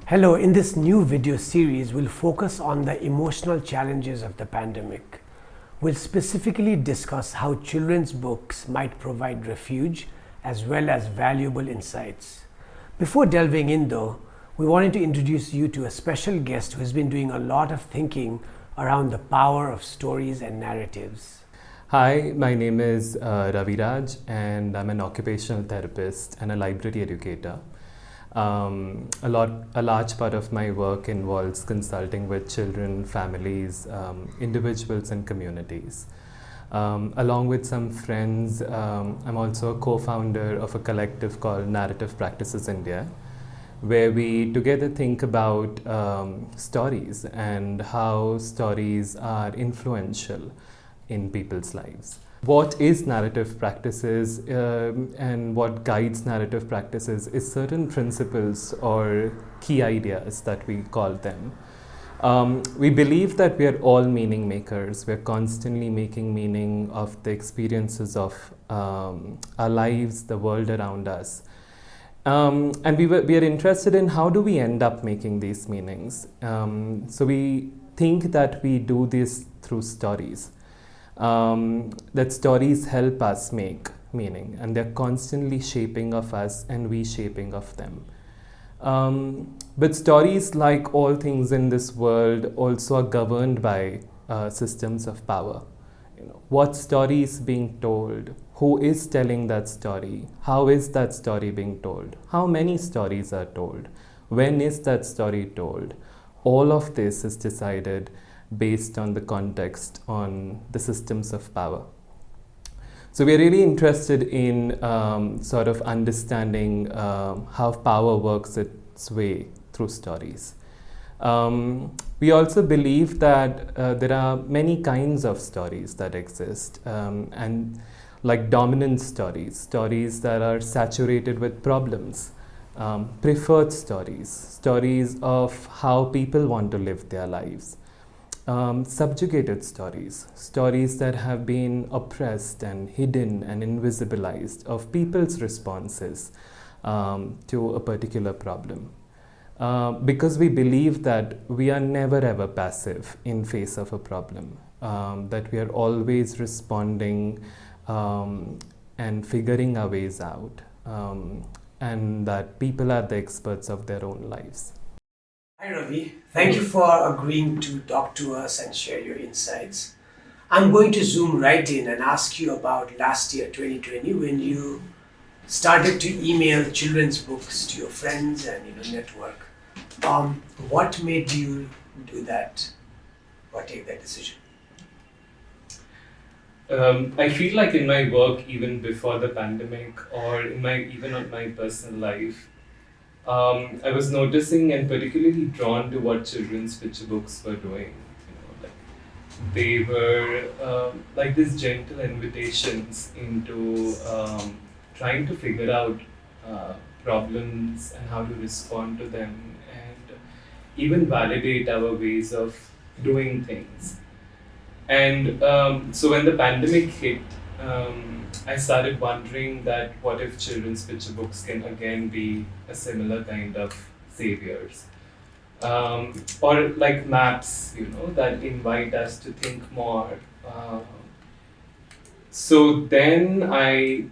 Hello, in this new video series, we'll focus on the emotional challenges of the pandemic. We'll specifically discuss how children's books might provide refuge as well as valuable insights. Before delving in though, we wanted to introduce you to a special guest who has been doing a lot of thinking around the power of stories and narratives. Hi, my name is Raviraj, and I'm an occupational therapist and a library educator. A large part of my work involves consulting with children, families, individuals, and communities. Along with some friends, I'm also a co-founder of a collective called Narrative Practices India, where we together think about stories and how stories are influential in people's lives. What is narrative practices and what guides narrative practices is certain principles or key ideas that we call them. We believe that we are all meaning makers. We're constantly making meaning of the experiences of our lives, the world around us. And we are interested in how do we end up making these meanings. So we think that we do this through stories. That stories help us make meaning, and they're constantly shaping of us and we shaping of them. But stories, like all things in this world, also are governed by systems of power. What story is being told? Who is telling that story? How is that story being told? How many stories are told? When is that story told? All of this is decided based on the context, on the systems of power. So we're really interested in sort of understanding how power works its way through stories. We also believe that there are many kinds of stories that exist, and like dominant stories, stories that are saturated with problems, preferred stories, stories of how people want to live their lives. Subjugated stories, stories that have been oppressed and hidden and invisibilized of people's responses to a particular problem. Because we believe that we are never ever passive in face of a problem, that we are always responding and figuring our ways out, and that people are the experts of their own lives. Hi Ravi, thank you for agreeing to talk to us and share your insights. I'm going to zoom right in and ask you about last year 2020 when you started to email children's books to your friends and network. What made you do that or take that decision? I feel like in my work, even before the pandemic, or even on my personal life, I was noticing and particularly drawn to what children's picture books were doing. They were like these gentle invitations into trying to figure out problems and how to respond to them, and even validate our ways of doing things. And so when the pandemic hit, I started wondering that what if children's picture books can again be a similar kind of saviors, or like maps, that invite us to think more. So then I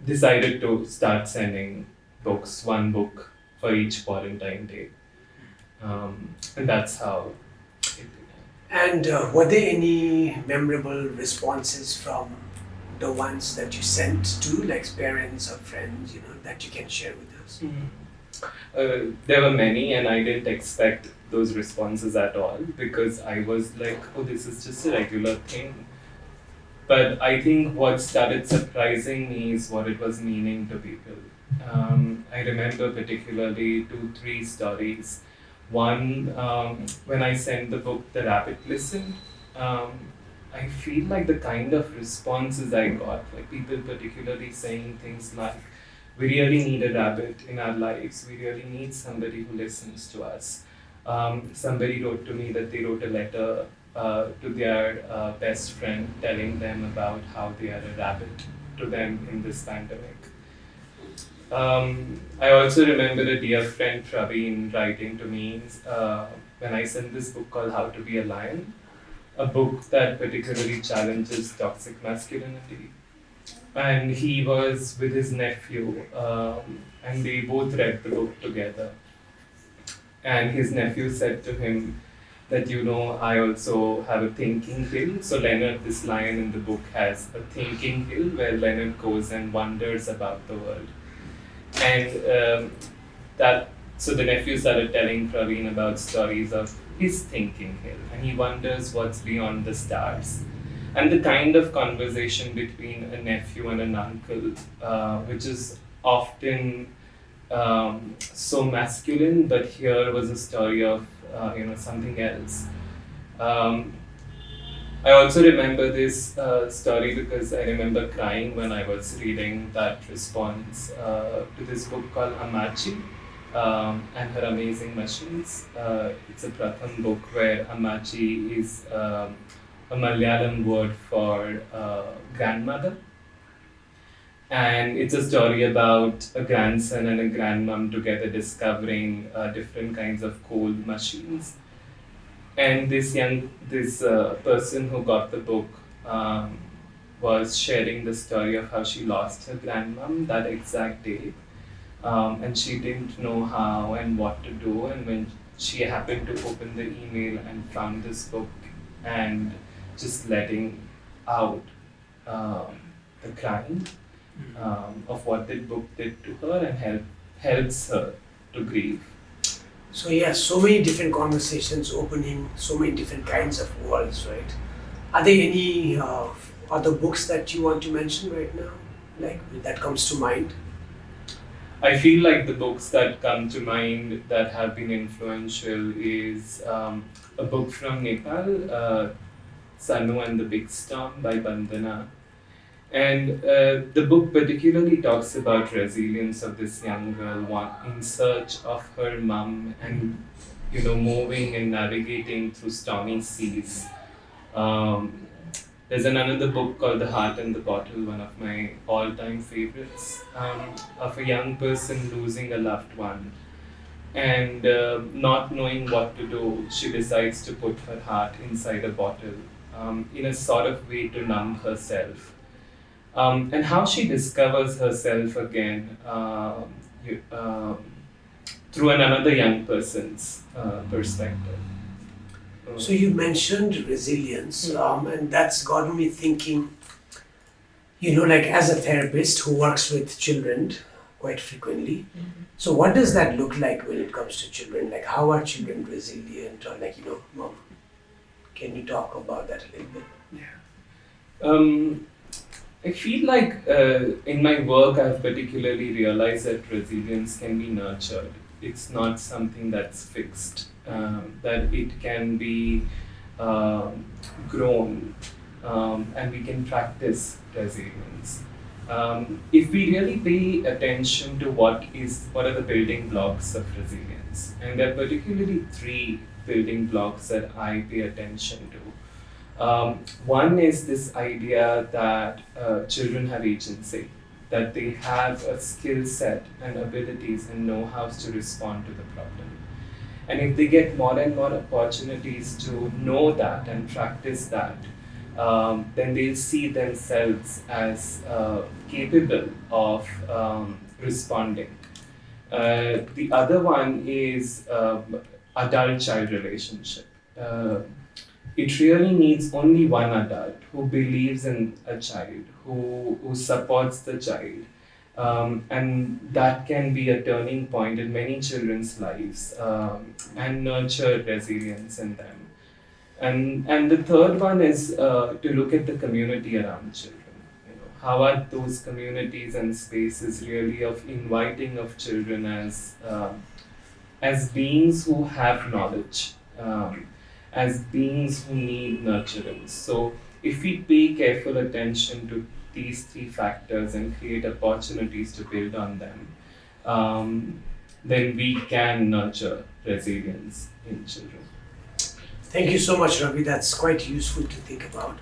decided to start sending books, one book for each quarantine day, and that's how it began. And were there any memorable responses from the ones that you sent to, like parents or friends, that you can share with us? There were many, and I didn't expect those responses at all, because I was like, oh, this is just a regular thing. But I think what started surprising me is what it was meaning to people. I remember particularly 2-3 stories. One, when I sent the book The Rabbit Listened, I feel like the kind of responses I got, like people particularly saying things like, we really need a rabbit in our lives, we really need somebody who listens to us. Somebody wrote to me that they wrote a letter to their best friend telling them about how they are a rabbit to them in this pandemic. I also remember a dear friend Praveen writing to me when I sent this book called How to Be a Lion, a book that particularly challenges toxic masculinity. And he was with his nephew, and they both read the book together. And his nephew said to him that, I also have a thinking hill. So Leonard, this lion in the book, has a thinking hill where Leonard goes and wonders about the world. And so the nephew started telling Praveen about stories of his thinking hill, and he wonders what's beyond the stars. And the kind of conversation between a nephew and an uncle, which is often so masculine, but here was a story of something else. I also remember this story because I remember crying when I was reading that response to this book called Amachi and Her Amazing Machines. It's a Pratham book where Amachi is a Malayalam word for grandmother. And it's a story about a grandson and a grandmom together discovering different kinds of cold machines. And this person who got the book was sharing the story of how she lost her grandmom that exact day. And she didn't know how and what to do. And when she happened to open the email and found this book and just letting out the crying of what the book did to her and helps her to grieve. So yeah, so many different conversations opening so many different kinds of worlds, right? Are there any other books that you want to mention right now, like that comes to mind? I feel like the books that come to mind that have been influential is a book from Nepal, Sanu and the Big Storm by Bandana. And the book particularly talks about resilience of this young girl in search of her mum and, moving and navigating through stormy seas. There's another book called The Heart and the Bottle, one of my all-time favorites, of a young person losing a loved one. And not knowing what to do, she decides to put her heart inside a bottle in a sort of way to numb herself. And how she discovers herself again through another young person's perspective. So you mentioned resilience, and that's got me thinking, like as a therapist who works with children quite frequently, so what does that look like when it comes to children? Like how are children resilient, or Mom, can you talk about that a little bit? Yeah. I feel like in my work I've particularly realized that resilience can be nurtured. It's not something that's fixed, that it can be grown and we can practice resilience. If we really pay attention to what are the building blocks of resilience, and there are particularly 3 building blocks that I pay attention to. One is this idea that children have agency, that they have a skill set and abilities and know-hows to respond to the problem. And if they get more and more opportunities to know that and practice that, then they'll see themselves as capable of responding. The other one is adult-child relationship. It really needs only one adult who believes in a child, who supports the child. And that can be a turning point in many children's lives and nurture resilience in them. And the third one is to look at the community around children. How are those communities and spaces really of inviting of children as beings who have knowledge, as beings who need nurturance. So if we pay careful attention to these 3 factors and create opportunities to build on them, then we can nurture resilience in children. Thank you so much, Ravi. That's quite useful to think about.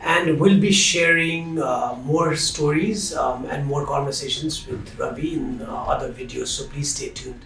And we'll be sharing more stories and more conversations with Ravi in other videos, so please stay tuned.